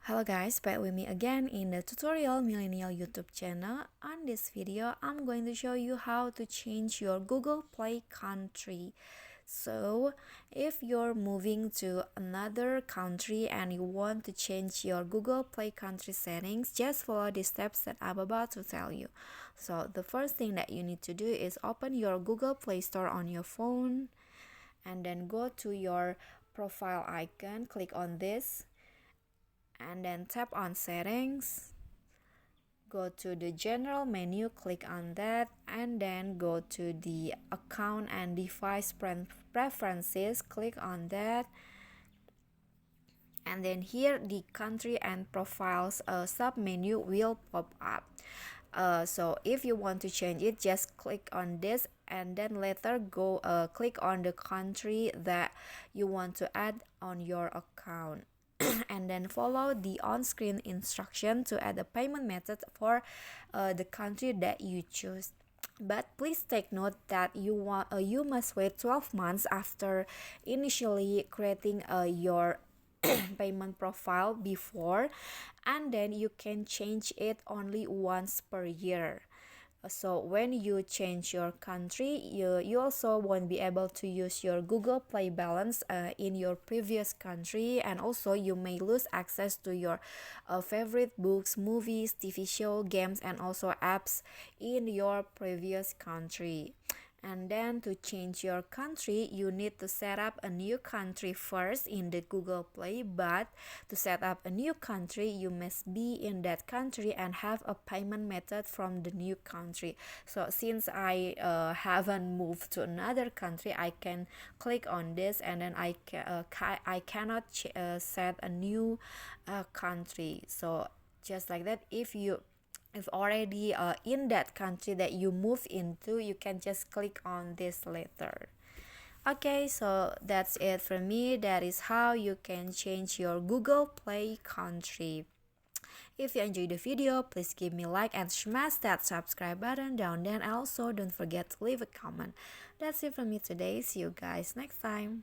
Hello guys, back with me again in the tutorial millennial YouTube channel. On this video, I'm going to show you how to change your Google Play country. So, if you're moving to another country and you want to change your Google Play country settings, just follow the steps that I'm about to tell you. So, the first thing that you need to do is open your Google Play Store on your phone and then go to your profile icon, click on this and then tap on settings, go to the general menu, click on that, and then go to the account and device preferences, click on that, and then here the country and profiles sub menu will pop up. So if you want to change it, just click on this and then later go click on the country that you want to add on your account. And then follow the on-screen instruction to add a payment method for the country that you choose. But please take note that you must wait 12 months after initially creating your payment profile before, and then you can change it only once per year. So when you change your country, you also won't be able to use your Google Play balance in your previous country, and also you may lose access to your favorite books, movies, TV show, games, and also apps in your previous country. And then to change your country, you need to set up a new country first in the Google Play. But to set up a new country, you must be in that country and have a payment method from the new country. So since I haven't moved to another country, I can click on this and then I cannot set a new country. So just like that, if already in that country that you move into, you can just click on this later. Okay, so that's it from me. That is how you can change your Google Play country. If you enjoyed the video, please give me a like and smash that subscribe button down there, and also don't forget to leave a comment. That's it from me today. See you guys next time.